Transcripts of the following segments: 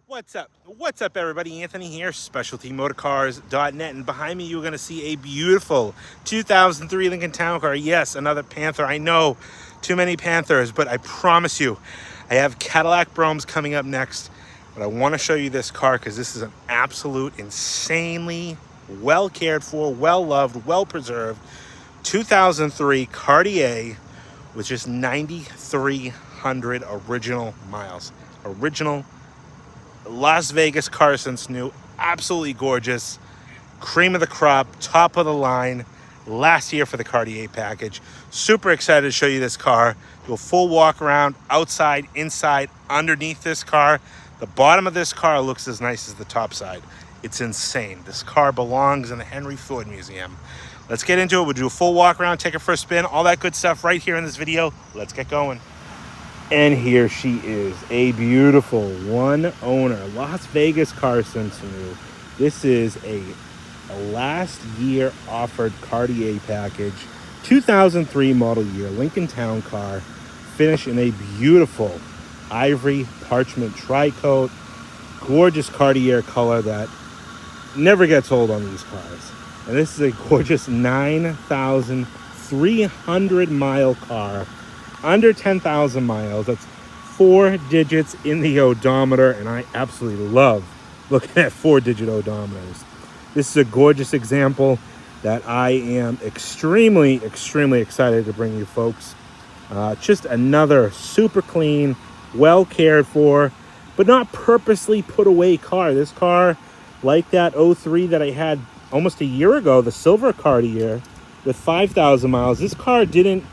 What's up, everybody? Anthony here, specialtymotorcars.net, and behind me you're going to see a beautiful 2003 Lincoln Town Car. Yes, another Panther. I know, too many Panthers, but I promise you, I have Cadillac Broughams coming up next. But I want to show you this car because this is an absolute insanely well cared for, well loved, well preserved 2003 Cartier with just 9,300 original miles. Original Las Vegas car since new, absolutely gorgeous, cream of the crop, top of the line, last year for the Cartier package. Super excited to show you this car. Do a full walk around, outside, inside, underneath this car. The bottom of this car looks as nice as the top side. It's insane. This car belongs in the Henry Ford Museum. Let's get into it. We'll do a full walk around, take it for a spin, all that good stuff right here in this video. Let's get going. And here she is, a beautiful one owner Las Vegas car since new. This is a last year offered Cartier package, 2003 model year Lincoln Town Car, finished in a beautiful ivory parchment tri-coat, gorgeous Cartier color that never gets old on these cars. And this is a gorgeous 9,300 mile car. Under 10,000 miles. That's 4 digits in the odometer, and I absolutely love looking at 4-digit odometers. This is a gorgeous example that I am extremely excited to bring you folks. Just another super clean, well cared for, but not purposely put away car. This car, like that 03 that I had almost a year ago, the silver Cartier with 5,000 miles, this car didn't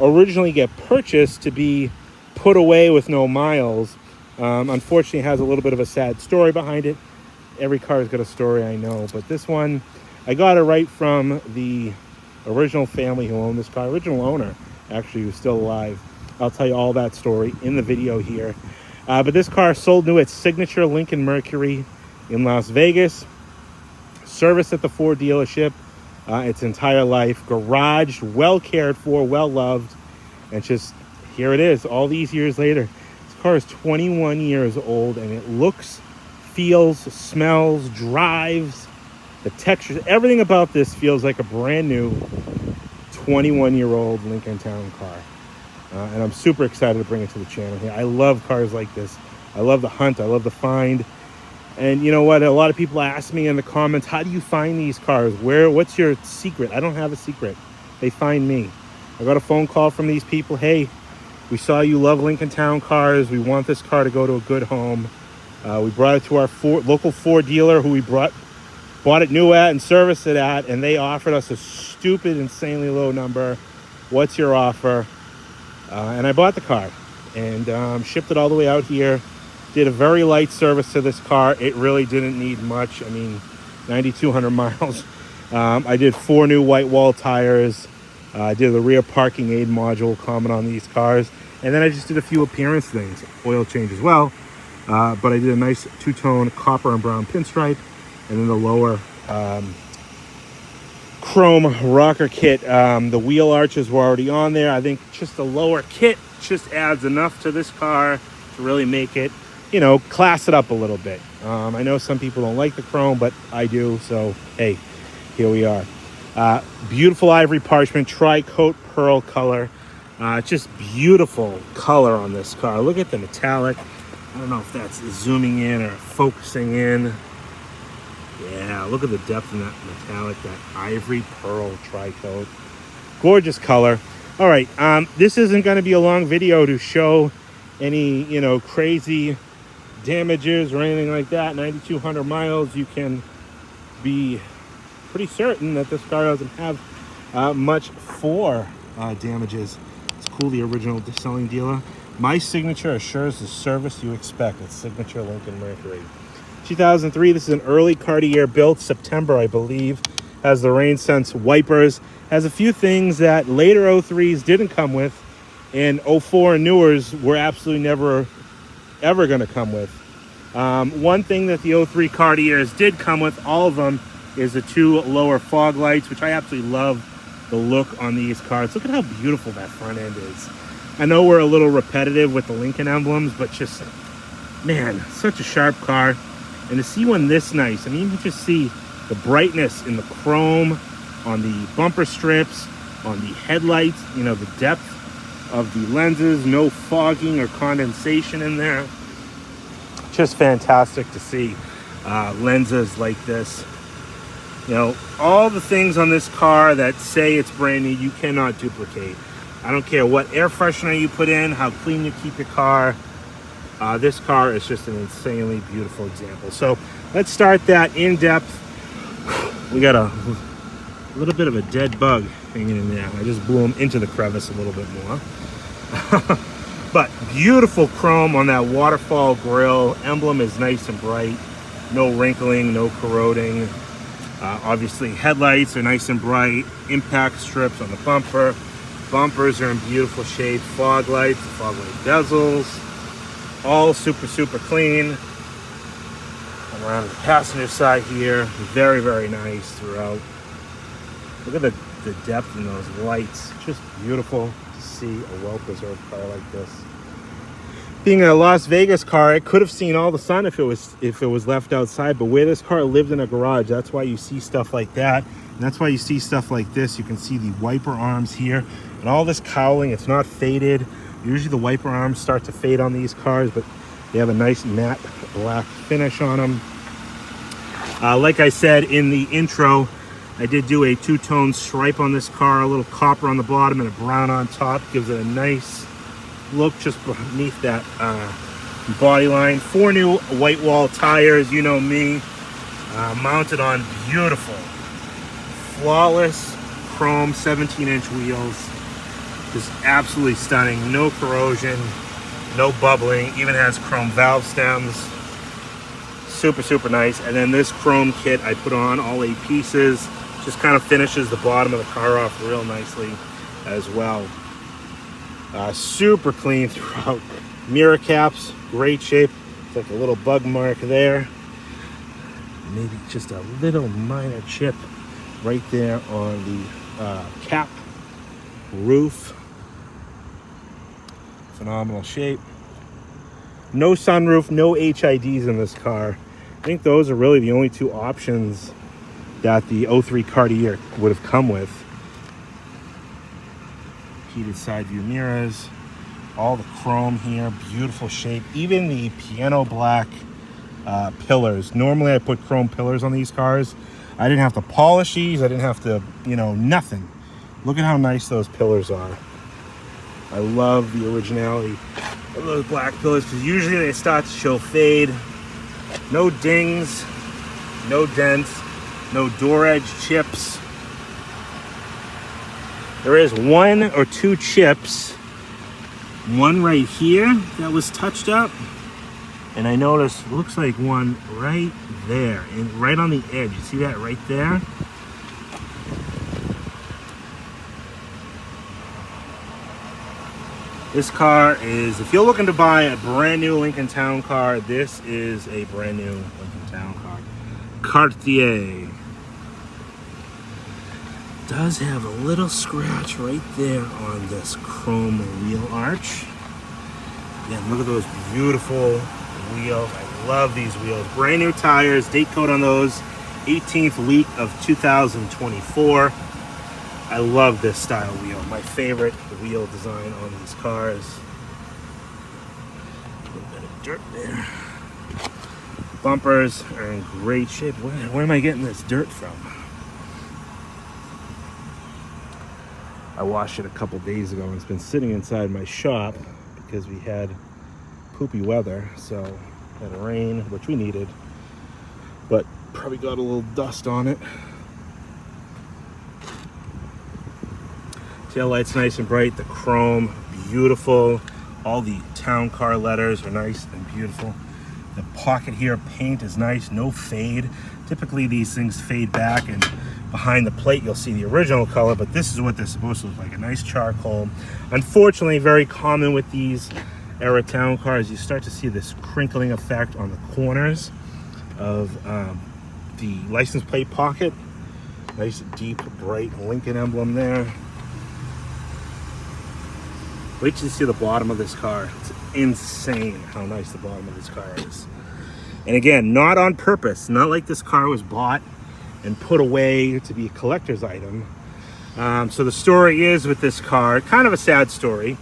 originally get purchased to be put away with no miles. Unfortunately, it has a little bit of a sad story behind it. Every car's got a story, I know, but this one, I got it right from the original family who owned this car. Original owner, actually, who's still alive. I'll tell you all that story in the video here. But this car sold new at signature Lincoln Mercury in Las Vegas. Serviced at the Ford dealership its entire life, garaged, well cared for, well loved, and just here it is all these years later. This car is 21 years old, and it looks, feels, smells, drives, the textures, everything about this feels like a brand new 21-year-old Lincoln Town Car. And I'm super excited to bring it to the channel here. I love cars like this. I love the hunt, I love the find. And you know what? A lot of people ask me in the comments, how do you find these cars? What's your secret? I don't have a secret. They find me. I got a phone call from these people. Hey, we saw you love Lincoln Town Cars. We want this car to go to a good home. We brought it to our local Ford dealer who we bought it new at and serviced it at. And they offered us a stupid, insanely low number. What's your offer? And I bought the car and shipped it all the way out here. Did a very light service to this car. It really didn't need much. I mean, 9,200 miles. I did 4 new white wall tires. I did the rear parking aid module common on these cars. And then I just did a few appearance things. Oil change as well. But I did a nice two-tone copper and brown pinstripe. And then the lower chrome rocker kit. The wheel arches were already on there. I think just the lower kit just adds enough to this car to really make it, you know, class it up a little bit. I know some people don't like the chrome, but I do. So, hey, here we are. Beautiful ivory parchment, tri-coat pearl color. Just beautiful color on this car. Look at the metallic. I don't know if that's zooming in or focusing in. Yeah, look at the depth in that metallic, that ivory pearl tri-coat. Gorgeous color. All right, this isn't going to be a long video to show any, you know, crazy damages or anything like that. 9,200 miles, you can be pretty certain that this car doesn't have much for damages. It's cool, the original selling dealer. My signature assures the service you expect. It's signature Lincoln Mercury. 2003, this is an early Cartier built, September, I believe. Has the rain sense wipers. Has a few things that later 03s didn't come with. And 04 and newers were absolutely never ever going to come with. One thing that the 03 Cartiers did come with, all of them, is the 2 lower fog lights, which I absolutely love the look on these cars. Look at how beautiful that front end is. I know we're a little repetitive with the Lincoln emblems, but just Man, such a sharp car. And to see one this nice, I mean, you can just see the brightness in the chrome on the bumper strips, on the headlights, you know, the depth of the lenses, no fogging or condensation in there. Just fantastic to see lenses like this. You know, all the things on this car that say it's brand new, you cannot duplicate. I don't care what air freshener you put in, how clean you keep your car. This car is just an insanely beautiful example. So let's start that in depth. We got a little bit of a dead bug hanging in there. I just blew him into the crevice a little bit more. But beautiful chrome on that waterfall grille. Emblem is nice and bright. No wrinkling, no corroding. Obviously headlights are nice and bright. Impact strips on the bumper. Bumpers are in beautiful shape. Fog lights, fog light bezels. All super clean. Around the passenger side here, very, very nice throughout. Look at the depth in those lights. Just beautiful to see a well-preserved car like this. Being a Las Vegas car, it could have seen all the sun if it was left outside, but where this car lived in a garage, that's why you see stuff like that. And that's why you see stuff like this. You can see the wiper arms here and all this cowling. It's not faded. Usually the wiper arms start to fade on these cars, but they have a nice matte black finish on them. Like I said in the intro, I did do a two-tone stripe on this car, a little copper on the bottom and a brown on top. Gives it a nice look just beneath that body line. 4 new white wall tires, you know me, mounted on beautiful, flawless chrome 17-inch wheels. Just absolutely stunning. No corrosion, no bubbling, even has chrome valve stems. Super nice. And then this chrome kit I put on all 8 pieces, just kind of finishes the bottom of the car off real nicely as well. Super clean throughout. Mirror caps, great shape. It's like a little bug mark there. Maybe just a little minor chip right there on the cap roof. Phenomenal shape. No sunroof, no HIDs in this car. I think those are really the only 2 options that the 03 Cartier would have come with. Heated side view mirrors, all the chrome here, beautiful shape. Even the piano black pillars. Normally I put chrome pillars on these cars. I didn't have to polish these. I didn't have to, you know, nothing. Look at how nice those pillars are. I love the originality of those black pillars because usually they start to show fade. No dings, no dents, no door edge chips. There is 1 or 2 chips. One right here that was touched up. And I noticed, looks like one right there, and right on the edge. You see that right there? This car is, if you're looking to buy a brand new Lincoln Town car, this is a brand new Lincoln Town car. Cartier. Does have a little scratch right there on this chrome wheel arch. Again, look at those beautiful wheels. I love these wheels. Brand new tires, date code on those, 18th week of 2024. I love this style wheel. My favorite wheel design on these cars. A little bit of dirt there. Bumpers are in great shape. Where am I getting this dirt from? I washed it a couple days ago and it's been sitting inside my shop because we had poopy weather. So had rain, which we needed, but probably got a little dust on it. Tail lights nice and bright, the chrome beautiful, all the town car letters are nice and beautiful. The pocket here paint is nice, no fade. Typically these things fade back and behind the plate you'll see the original color, but this is what they're supposed to look like, a nice charcoal. Unfortunately, very common with these era town cars, you start to see this crinkling effect on the corners of the license plate pocket. Nice deep bright Lincoln emblem there. Wait till you see the bottom of this car. It's insane how nice the bottom of this car is. And again, not on purpose. Not like this car was bought and put away to be a collector's item. So the story is with this car, kind of a sad story.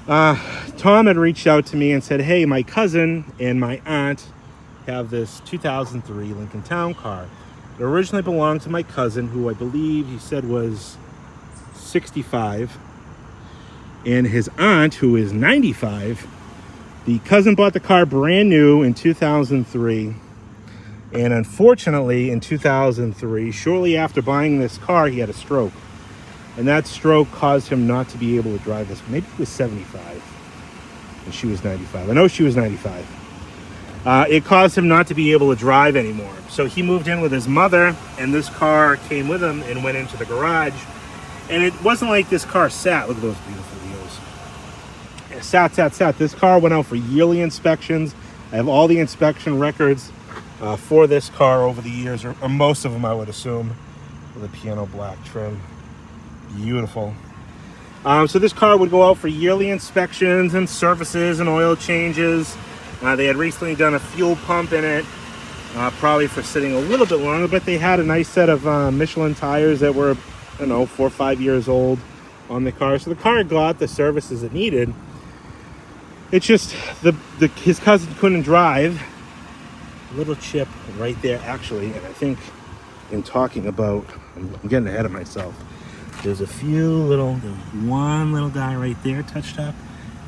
Tom had reached out to me and said, hey, my cousin and my aunt have this 2003 Lincoln Town Car. It originally belonged to my cousin, who I believe he said was 65. And his aunt, who is 95. The cousin bought the car brand new in 2003. And unfortunately, in 2003, shortly after buying this car, he had a stroke. And that stroke caused him not to be able to drive this. Maybe he was 75 and she was 95. I know she was 95. It caused him not to be able to drive anymore. So he moved in with his mother, and this car came with him and went into the garage. And it wasn't like this car sat. Look at those beautiful wheels. It sat. This car went out for yearly inspections. I have all the inspection records for this car over the years, or most of them, I would assume, with a piano black trim. Beautiful. So this car would go out for yearly inspections and services and oil changes. They had recently done a fuel pump in it, probably for sitting a little bit longer, but they had a nice set of Michelin tires that were, I don't know, 4 or 5 years old on the car. So the car got the services it needed. It's just his cousin couldn't drive. A little chip right there, actually, and I think in talking about, I'm getting ahead of myself. There's one little guy right there touched up,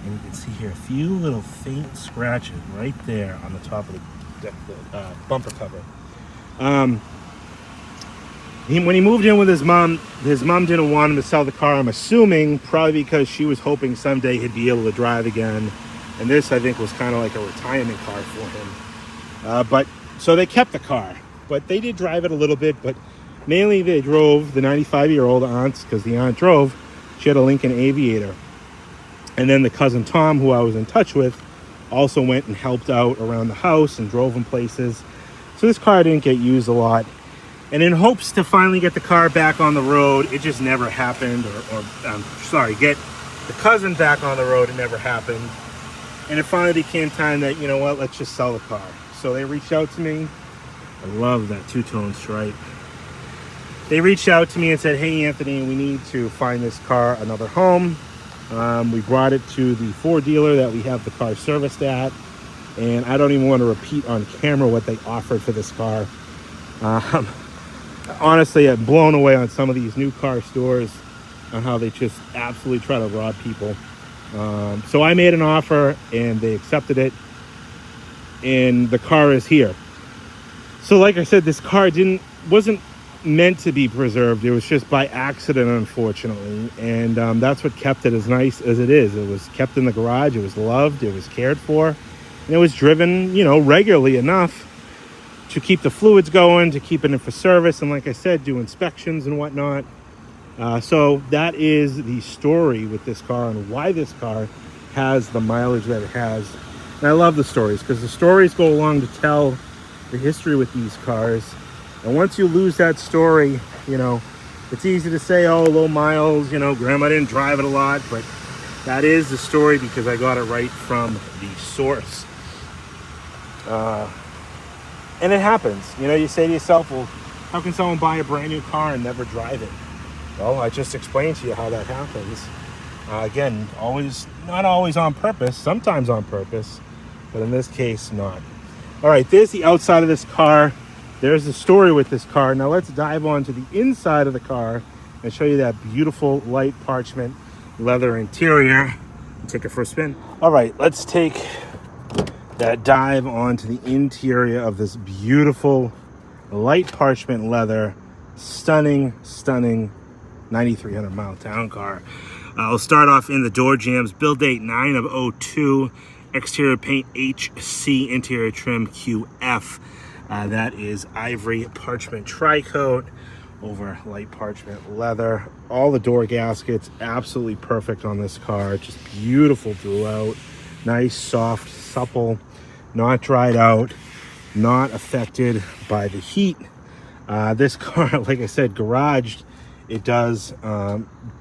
and you can see here a few little faint scratches right there on the top of the bumper cover. When he moved in with his mom didn't want him to sell the car. I'm assuming probably because she was hoping someday he'd be able to drive again, and this, I think, was kind of like a retirement car for him. But so they kept the car, but they did drive it a little bit, but mainly they drove the 95-year-old aunt, because the aunt drove. She had a Lincoln Aviator. And then the cousin Tom, who I was in touch with, also went and helped out around the house and drove him places. So this car didn't get used a lot. And in hopes to finally get the car back on the road, it just never happened. Get the cousin back on the road, it never happened. And it finally became time that, you know what, let's just sell the car. So they reached out to me. I love that two-tone stripe. They reached out to me and said, hey, Anthony, we need to find this car another home. We brought it to the Ford dealer that we have the car serviced at. And I don't even want to repeat on camera what they offered for this car. Honestly, I'm blown away on some of these new car stores on how they just absolutely try to rob people. So I made an offer and they accepted it. And the car is here. So like I said, this car wasn't meant to be preserved. It was just by accident, unfortunately, and that's what kept it as nice as it is. It was kept in the garage, it was loved, it was cared for, and it was driven, regularly enough to keep the fluids going, to keep it in for service, and like I said, do inspections and whatnot. So that is the story with this car and why this car has the mileage that it has. And I love the stories, because the stories go along to tell the history with these cars. And once you lose that story, it's easy to say, oh, low miles, grandma didn't drive it a lot, but that is the story because I got it right from the source. And it happens. You say to yourself, well, how can someone buy a brand new car and never drive it? Well, I just explained to you how that happens. Again, not always on purpose, sometimes on purpose, but in this case, not. All right, there's the outside of this car. There's the story with this car. Now let's dive on to the inside of the car and show you that beautiful light parchment leather interior. Take it for a spin. All right, let's take that dive onto the interior of this beautiful light parchment leather, stunning 9,300 mile town car. I'll start off in the door jambs. Build date 9 of 02. Exterior paint HC, interior trim QF. That is ivory parchment tri-coat over light parchment leather. All the door gaskets absolutely perfect on this car. Just beautiful throughout. Nice, soft, supple, not dried out, not affected by the heat. This car, like I said, garaged it does,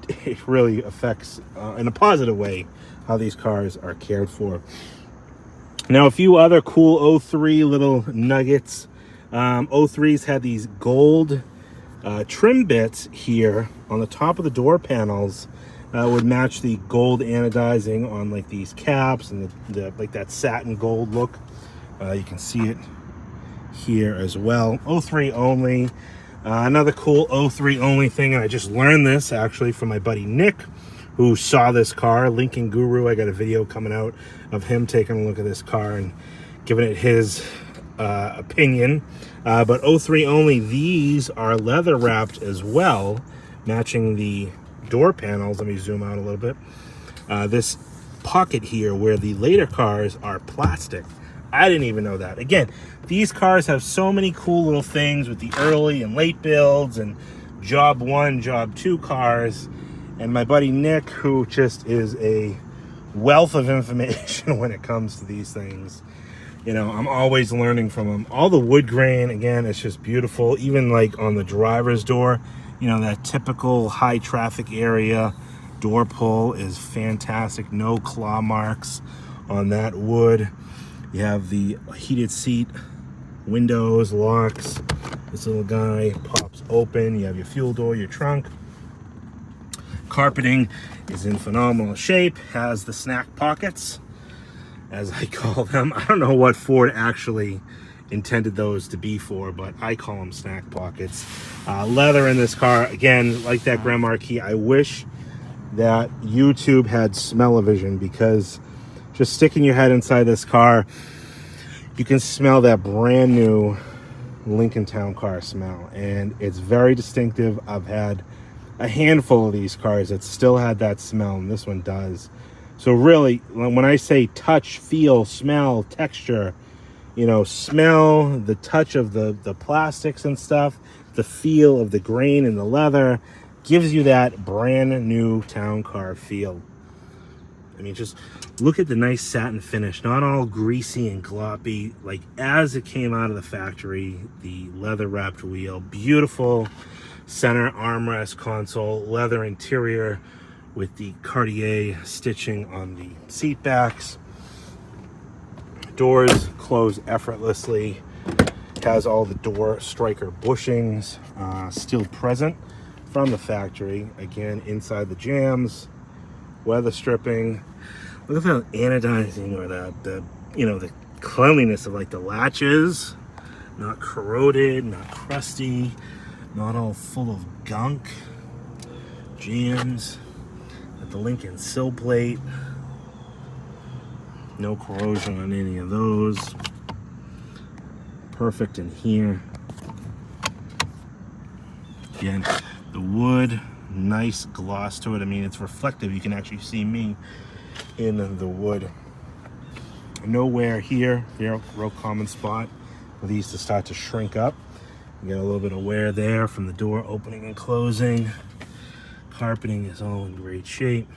it really affects in a positive way how these cars are cared for. Now, a few other cool 03 little nuggets. 03s had these gold trim bits here on the top of the door panels. Would match the gold anodizing on like these caps and the like that satin gold look. You can see it here as well. 03 only. Another cool 03 only thing, and I just learned this actually from my buddy Nick, who saw this car, Lincoln Guru. I got a video coming out of him taking a look at this car and giving it his opinion. But 03 only, these are leather wrapped as well, matching the door panels. Let me zoom out a little bit. This pocket here where the later cars are plastic. I didn't even know that. Again, these cars have so many cool little things with the early and late builds and job 1, job 2 cars. And my buddy Nick, who just is a wealth of information when it comes to these things. You know, I'm always learning from him. All the wood grain, again, it's just beautiful. Even like on the driver's door, you know, that typical high traffic area door pull is fantastic. No claw marks on that wood. You have the heated seat, windows, locks. This little guy pops open. You have your fuel door, your trunk. Carpeting is in phenomenal shape. Has the snack pockets, as I call them. I don't know what Ford actually intended those to be for, but I call them snack pockets. Leather in this car, again, like that Grand Marquis. I wish that YouTube had smell-o-vision, because just sticking your head inside this car, you can smell that brand new Lincoln Town Car smell, and it's very distinctive. I've had a handful of these cars that still had that smell, and this one does. So really, when I say touch, feel, smell, texture, you know, smell, the touch of the plastics and stuff, the feel of the grain and the leather, gives you that brand new town car feel. I mean, just look at the nice satin finish, not all greasy and gloppy. Like as it came out of the factory, the leather wrapped wheel, beautiful center armrest console, leather interior with the Cartier stitching on the seat backs. Doors close effortlessly. Has all the door striker bushings still present from the factory. Again, inside the jams, weather stripping. Look at the anodizing, or the you know, the cleanliness of like the latches, not corroded, not crusty, not all full of gunk. Jams at the Lincoln sill plate, no corrosion on any of those. Perfect in here. Again, the wood, nice gloss to it. I mean, it's reflective. You can actually see me in the wood. No wear here. Real common spot for these to start to shrink up. You get a little bit of wear there from the door opening and closing. Carpeting is all in great shape.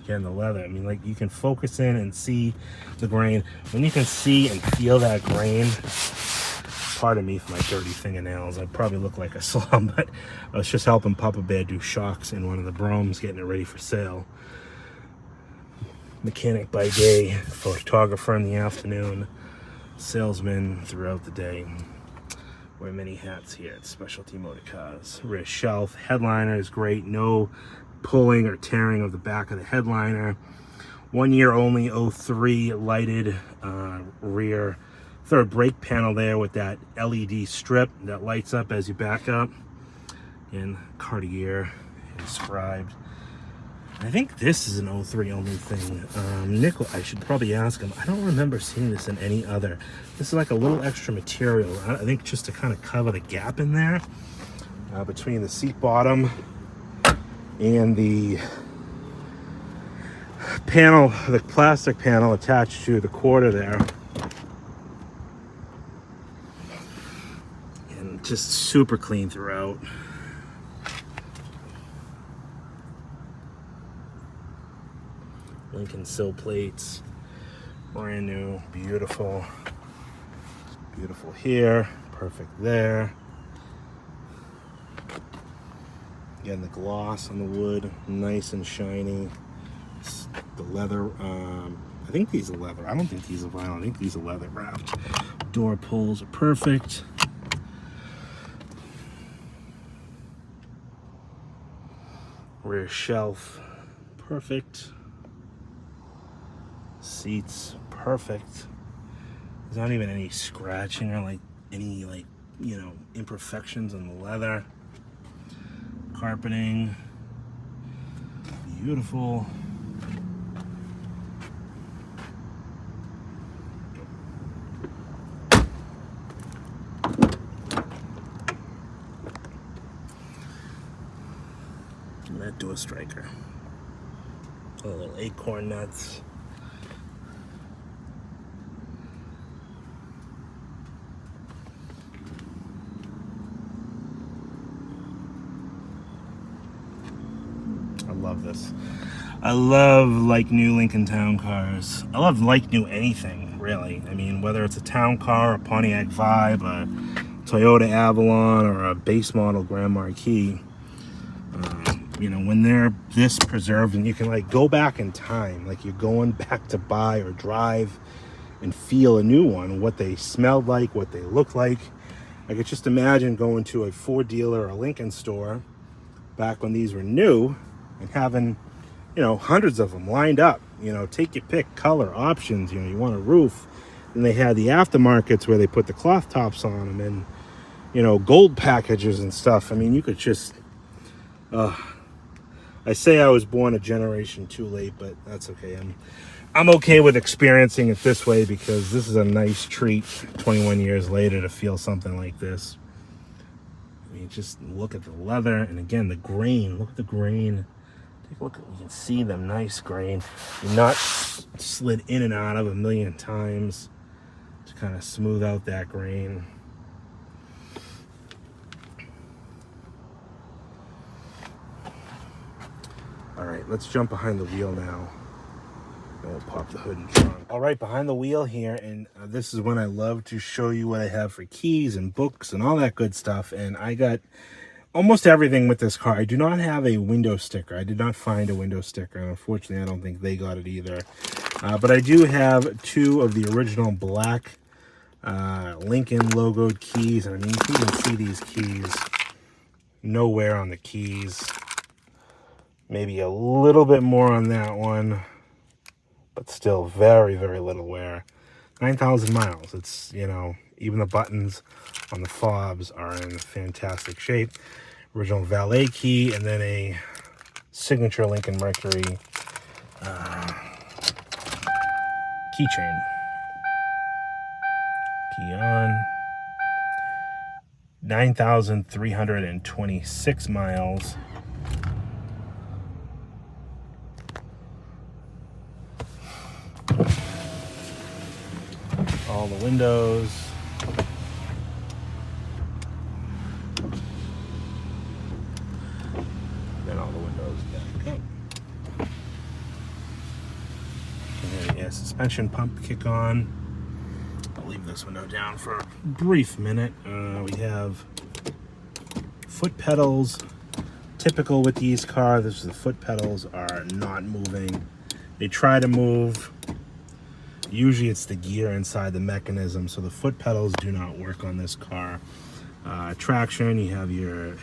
Again, the leather, I mean, like, you can focus in and see the grain. When you can see and feel that grain, pardon me for my dirty fingernails, I probably look like a slum, but I was just helping Papa Bear do shocks in one of the Broughams, getting it ready for sale. Mechanic by day, photographer in the afternoon, salesman throughout the day. Wear many hats here at Specialty Motor Cars. Rear shelf, headliner is great, no pulling or tearing of the back of the headliner. 1 year only, 03 lighted rear third brake panel there with that LED strip that lights up as you back up. And Cartier inscribed. I think this is an 03 only thing. Nickel, I should probably ask him. I don't remember seeing this in any other. This is like a little extra material. I think just to kind of cover the gap in there between the seat bottom and the panel, the plastic panel attached to the quarter there. And just super clean throughout. Lincoln sill plates, brand new, beautiful. Beautiful here, perfect there. Again, the gloss on the wood, nice and shiny. The leather, I think these are leather. I don't think these are vinyl. I think these are leather wrapped. Door pulls are perfect. Rear shelf, perfect. Seats, perfect. There's not even any scratching or like any imperfections on the leather. Carpeting, beautiful. That door striker. A little acorn nuts. I love this. I love like new Lincoln Town cars. I love like new anything, really. I mean, whether it's a town car, a Pontiac Vibe, a Toyota Avalon, or a base model Grand Marquis. When they're this preserved and you can like go back in time, like you're going back to buy or drive and feel a new one, what they smelled like, what they looked like. I could just imagine going to a Ford dealer or a Lincoln store back when these were new and having, hundreds of them lined up. Take your pick, color, options. You want a roof. And they had the aftermarkets where they put the cloth tops on them and, gold packages and stuff. I mean, you could just... I say I was born a generation too late, but that's okay. I'm okay with experiencing it this way because this is a nice treat 21 years later to feel something like this. I mean, just look at the leather, and again, the grain. Look at the grain. Take a look. You can see them nice grain. You're not slid in and out of a million times to kind of smooth out that grain. All right, let's jump behind the wheel now. And we'll pop the hood and trunk. All right, behind the wheel here, and this is when I love to show you what I have for keys and books and all that good stuff. And I got almost everything with this car. I do not have a window sticker. I did not find a window sticker, and unfortunately, I don't think they got it either. But I do have two of the original black Lincoln logoed keys. And I mean, you can even see these keys. No wear on the keys. Maybe a little bit more on that one, but still very, very little wear. 9,000 miles. It's, even the buttons on the fobs are in fantastic shape. Original valet key, and then a signature Lincoln Mercury keychain. Key on. 9,326 miles. All the windows. Then all the windows back up. And then, suspension pump kick on. I'll leave this window down for a brief minute. We have foot pedals. Typical with these cars, the foot pedals are not moving. They try to move. Usually it's the gear inside the mechanism, so the foot pedals do not work on this car. Traction, you have your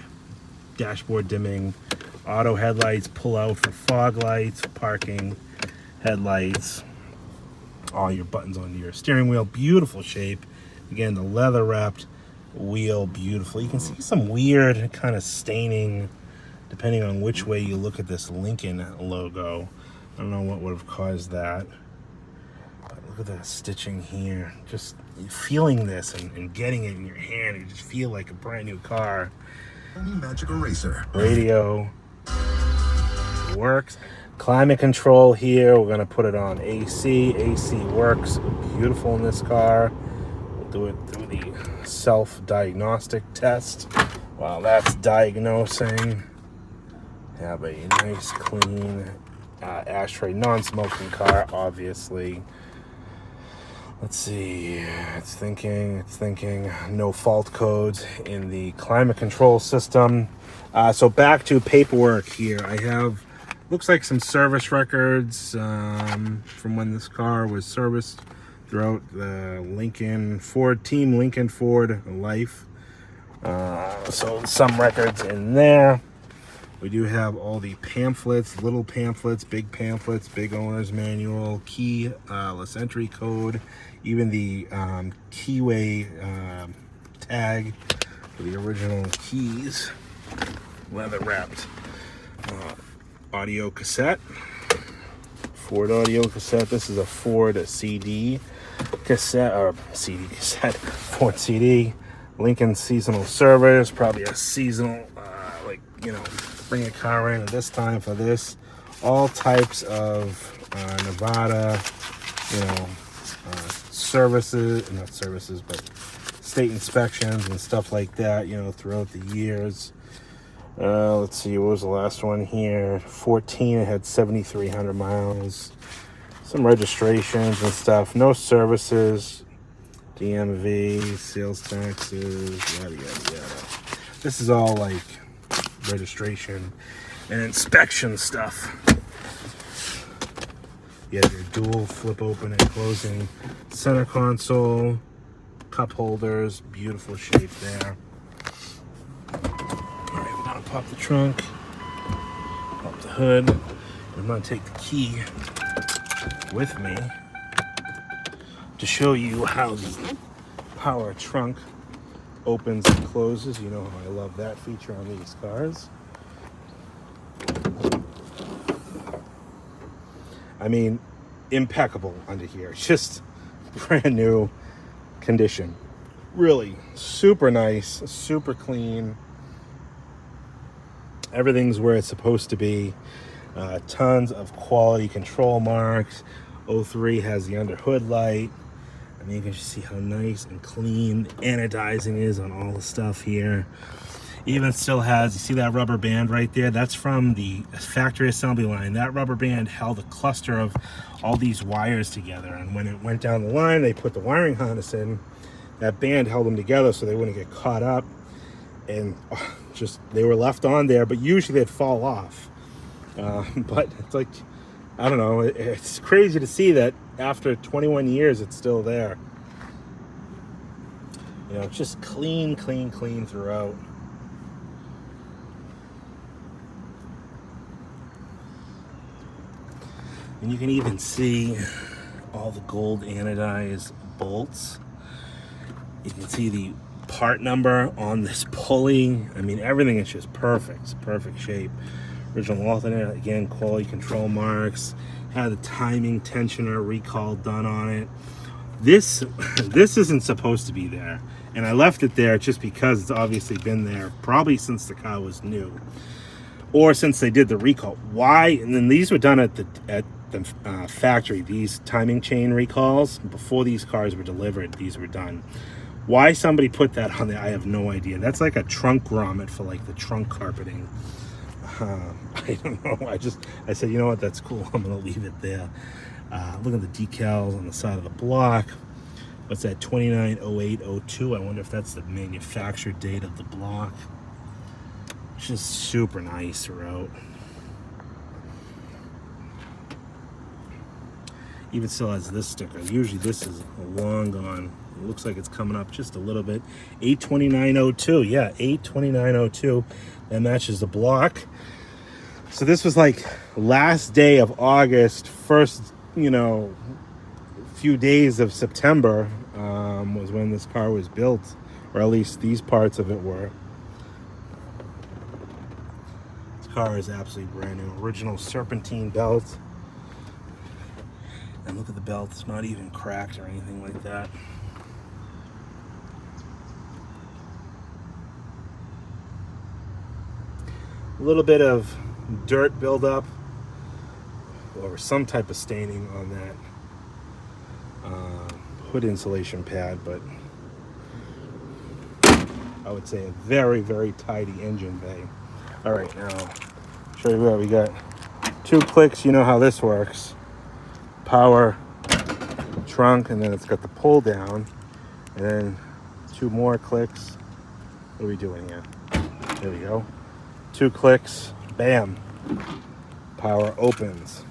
dashboard dimming, auto headlights, pull out for fog lights, parking, headlights, all your buttons on your steering wheel, beautiful shape. Again, the leather wrapped wheel, beautiful. You can see some weird kind of staining depending on which way you look at this Lincoln logo. I don't know what would have caused that. Look at that stitching here. Just feeling this and getting it in your hand, you just feel like a brand new car. Magic eraser. Radio works. Climate control here. We're gonna put it on AC. AC works beautiful in this car. We'll do it through the self-diagnostic test. While that's diagnosing, have a nice clean ashtray, non-smoking car, obviously. Let's see, it's thinking. No fault codes in the climate control system. So back to paperwork here. I have, looks like some service records from when this car was serviced throughout the Team Lincoln Ford life. So some records in there. We do have all the pamphlets, little pamphlets, big owner's manual, keyless entry code, even the keyway tag for the original keys, leather wrapped audio cassette, Ford audio cassette. This is a Ford CD cassette, Ford CD, Lincoln seasonal service, probably a seasonal, bring a car in at this time for this. All types of Nevada, not services, but state inspections and stuff like that, throughout the years. Let's see, what was the last one here? 14, it had 7,300 miles. Some registrations and stuff. No services, DMV, sales taxes, yada, yada, yada. This is all like registration and inspection stuff. You have your dual flip open and closing center console, cup holders, beautiful shape there. All right, we're gonna pop the trunk, pop the hood. I'm gonna take the key with me to show you how the power trunk opens and closes. You know how I love that feature on these cars. I mean, impeccable under here. Just brand new condition. Really super nice, super clean. Everything's where it's supposed to be. Tons of quality control marks. 03 has the under hood light. I mean, you can just see how nice and clean anodizing is on all the stuff here. Even still has, you see that rubber band right there? That's from the factory assembly line. That rubber band held a cluster of all these wires together. And when it went down the line, they put the wiring harness in. That band held them together so they wouldn't get caught up. And just, they were left on there, but usually they'd fall off. But it's like, I don't know, it's crazy to see that after 21 years, it's still there. Just clean throughout. And you can even see all the gold anodized bolts. You can see the part number on this pulley. I mean, everything is just perfect. It's perfect shape. Original alternator, again, quality control marks. Had the timing tensioner recall done on it. This isn't supposed to be there. And I left it there just because it's obviously been there probably since the car was new. Or since they did the recall. Why? And then these were done at the factory, these timing chain recalls. Before these cars were delivered, these were done. Why somebody put that on there, I have no idea. That's like a trunk grommet for like the trunk carpeting. I don't know. I said, you know what, that's cool. I'm gonna leave it there. Look at the decals on the side of the block. What's that? 290802. I wonder if that's the manufacture date of the block. Just super nice throughout. Even still has this sticker. Usually this is long gone. It looks like it's coming up just a little bit. 82902. Yeah, 82902. That matches the block. So this was like last day of August, first, few days of September was when this car was built, or at least these parts of it were. This car is absolutely brand new. Original serpentine belt. And look at the belt, it's not even cracked or anything like that. A little bit of dirt buildup or some type of staining on that hood insulation pad, but I would say a very, very tidy engine bay. All right, now show you what we got. 2 clicks, you know how this works. Power, trunk, and then it's got the pull down, and then 2 more clicks. What are we doing here? There we go. 2 clicks, bam, power opens.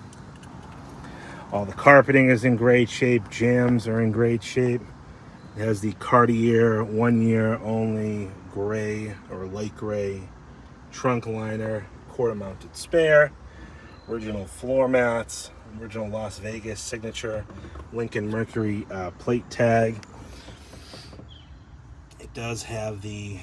All the carpeting is in great shape. Jams are in great shape. It has the Cartier 1 year only gray or light gray trunk liner, quarter mounted spare, original floor mats, original Las Vegas signature Lincoln Mercury plate tag. It does have the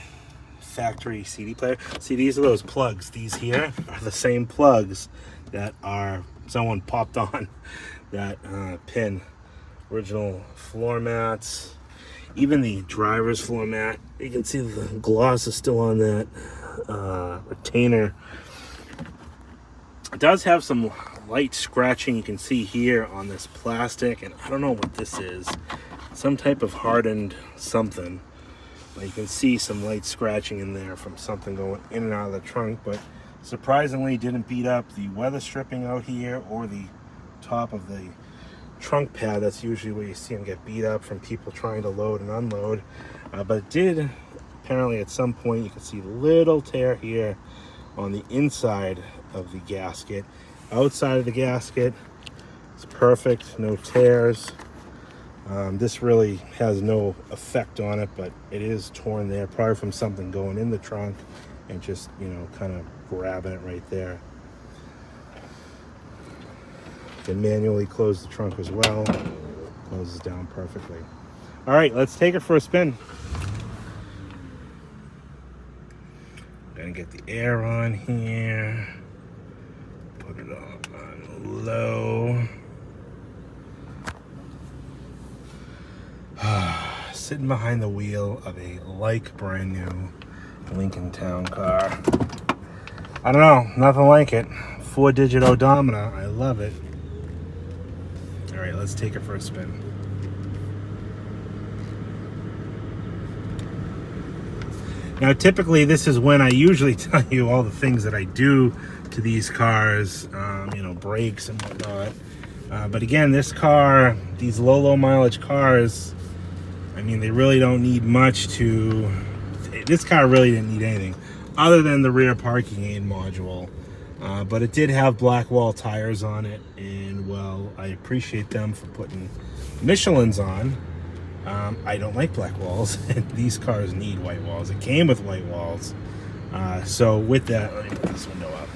factory CD player. See, these are those plugs. These here are the same plugs that are someone popped on that pin. Original floor mats, even the driver's floor mat. You can see the gloss is still on that retainer. It does have some light scratching you can see here on this plastic, and I don't know what this is. Some type of hardened something. You can see some light scratching in there from something going in and out of the trunk, but surprisingly didn't beat up the weather stripping out here or the top of the trunk pad. That's usually where you see them get beat up from people trying to load and unload. But it did, apparently at some point, you can see a little tear here on the inside of the gasket. Outside of the gasket, it's perfect, no tears. This really has no effect on it, but it is torn there, probably from something going in the trunk and just, you know, kind of grabbing it right there. You can manually close the trunk as well. Closes down perfectly. All right, let's take it for a spin. Gonna get the air on here. Put it on low. Sitting behind the wheel of a like brand new Lincoln Town Car. I don't know, nothing like it. 4-digit odometer, I love it. All right, let's take it for a spin. Now, typically, this is when I usually tell you all the things that I do to these cars, you know, brakes and whatnot. But again, this car, these low mileage cars, I mean, they really don't need much to... This car really didn't need anything other than the rear parking aid module. But it did have black wall tires on it, and well, I appreciate them for putting Michelin's on. I don't like black walls, and these cars need white walls. It came with white walls. So with that, let me put this window up.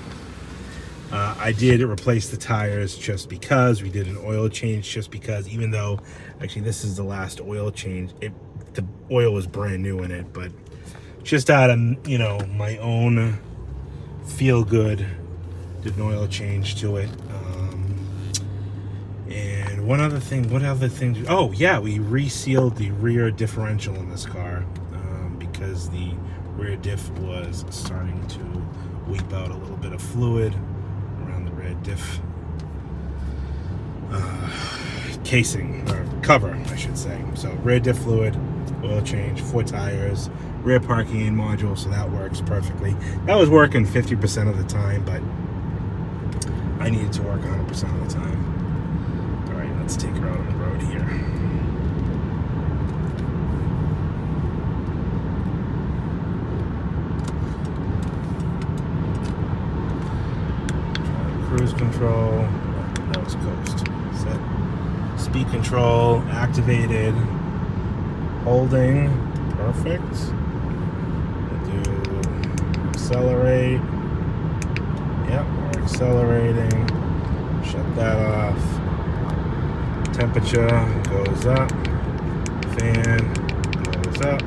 I did replace the tires just because. We did an oil change just because, even though, actually this is the last oil change. The oil was brand new in it, but just out of, you know, my own feel good, did an oil change to it. And one other thing, what other thing? Oh yeah, we resealed the rear differential in this car because the rear diff was starting to weep out a little bit of fluid around the rear diff casing, or cover, I should say. So rear diff fluid, oil change, 4 tires, rear parking aid module, so that works perfectly. That was working 50% of the time, but I needed to work 100% of the time. All right, let's take her out on the road here. Cruise control, that was coast. Set. Speed control activated. Holding, perfect. We'll do accelerate. Yep, we're accelerating. Shut that off. Temperature goes up. Fan goes up.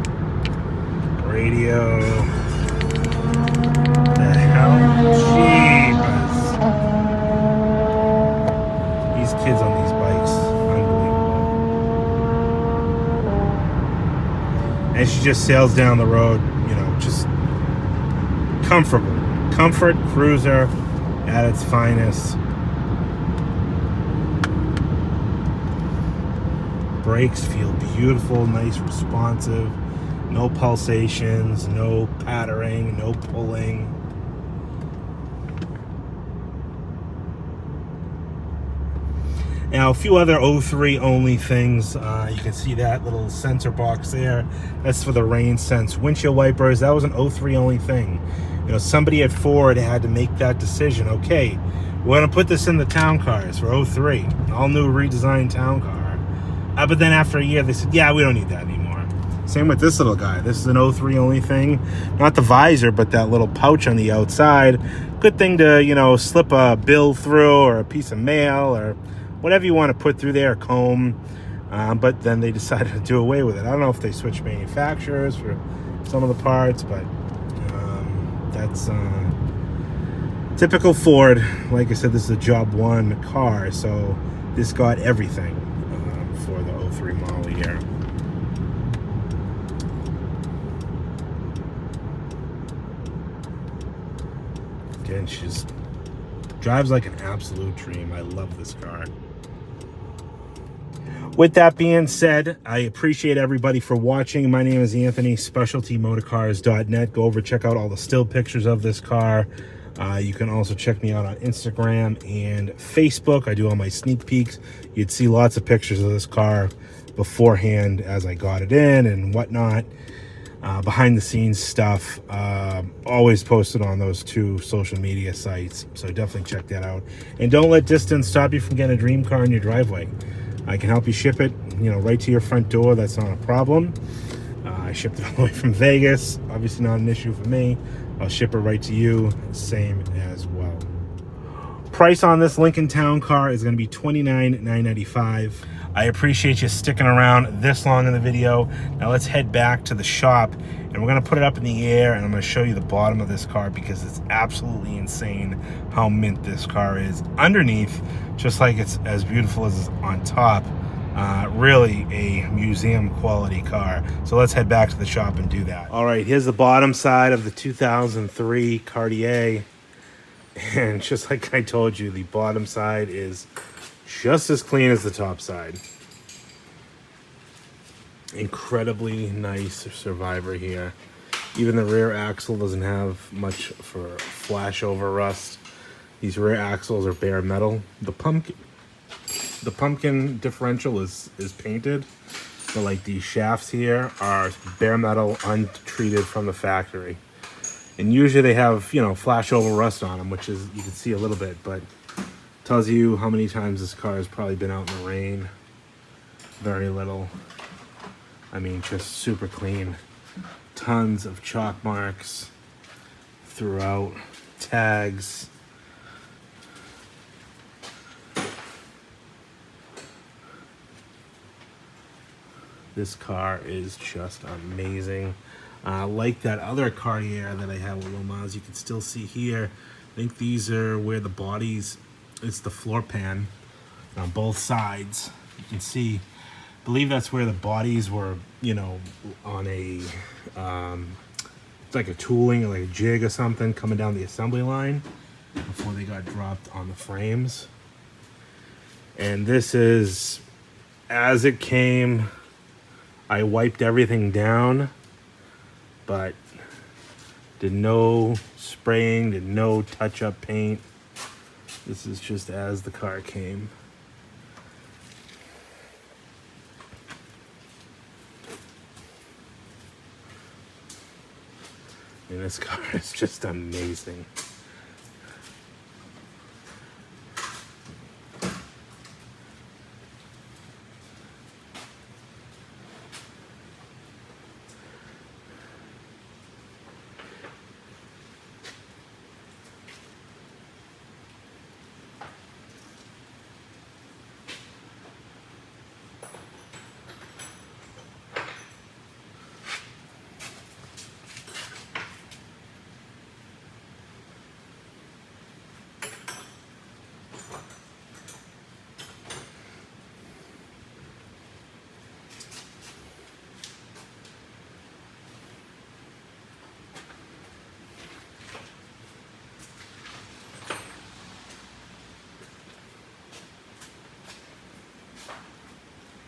Radio. What the hell? Jeebus. These kids on these bikes, unbelievable. And she just sails down the road, you know, just comfortable. Comfort cruiser at its finest. Brakes feel beautiful, nice, responsive. No pulsations, no pattering, no pulling. Now, a few other 03 only things. You can see that little sensor box there. That's for the rain sense. Windshield wipers, that was an 03 only thing. You know, somebody at Ford had to make that decision. Okay, we're going to put this in the town cars for 03. All new redesigned town car. But then after a year, they said, yeah, we don't need that anymore. Same with this little guy. This is an 03 only thing. Not the visor, but that little pouch on the outside. Good thing to, you know, slip a bill through or a piece of mail or whatever you want to put through there, a comb. But then they decided to do away with it. I don't know if they switched manufacturers for some of the parts, but that's typical Ford. Like I said, this is a job one car, so this got everything for the 03 model year. Again, she just drives like an absolute dream. I love this car. With that being said, I appreciate everybody for watching. My name is Anthony, specialtymotorcars.net. Go over, check out all the still pictures of this car. You can also check me out on Instagram and Facebook. I do all my sneak peeks. You'd see lots of pictures of this car beforehand as I got it in and whatnot. Behind the scenes stuff, always posted on those two social media sites. So definitely check that out. And don't let distance stop you from getting a dream car in your driveway. I can help you ship it, you know, right to your front door. That's not a problem. I shipped it all the way from Vegas. Obviously not an issue for me. I'll ship it right to you. Same as well. Price on this Lincoln Town Car is going to be $29,995. I appreciate you sticking around this long in the video. Now let's head back to the shop and we're going to put it up in the air and I'm going to show you the bottom of this car because it's absolutely insane how mint this car is underneath, just like it's as beautiful as on top. Really a museum quality car. So let's head back to the shop and do that. All right, here's the bottom side of the 2003 Cartier. And just like I told you, the bottom side is just as clean as the top side. Incredibly nice Survivor here. Even the rear axle doesn't have much for flashover rust. These rear axles are bare metal. The pumpkin differential is painted, but like these shafts here are bare metal, untreated from the factory. And usually they have, you know, flashover rust on them, which is, you can see a little bit, but tells you how many times this car has probably been out in the rain. Very little. I mean, just super clean. Tons of chalk marks throughout. Tags. This car is just amazing. Like that other Cartier that I had with low miles, you can still see here. I think these are where the bodies, it's the floor pan on both sides. You can see, I believe that's where the bodies were, you know, on a, it's like a tooling, like a jig or something coming down the assembly line before they got dropped on the frames. And this is, as it came, I wiped everything down, but did no spraying, did no touch-up paint. This is just as the car came. And this car is just amazing.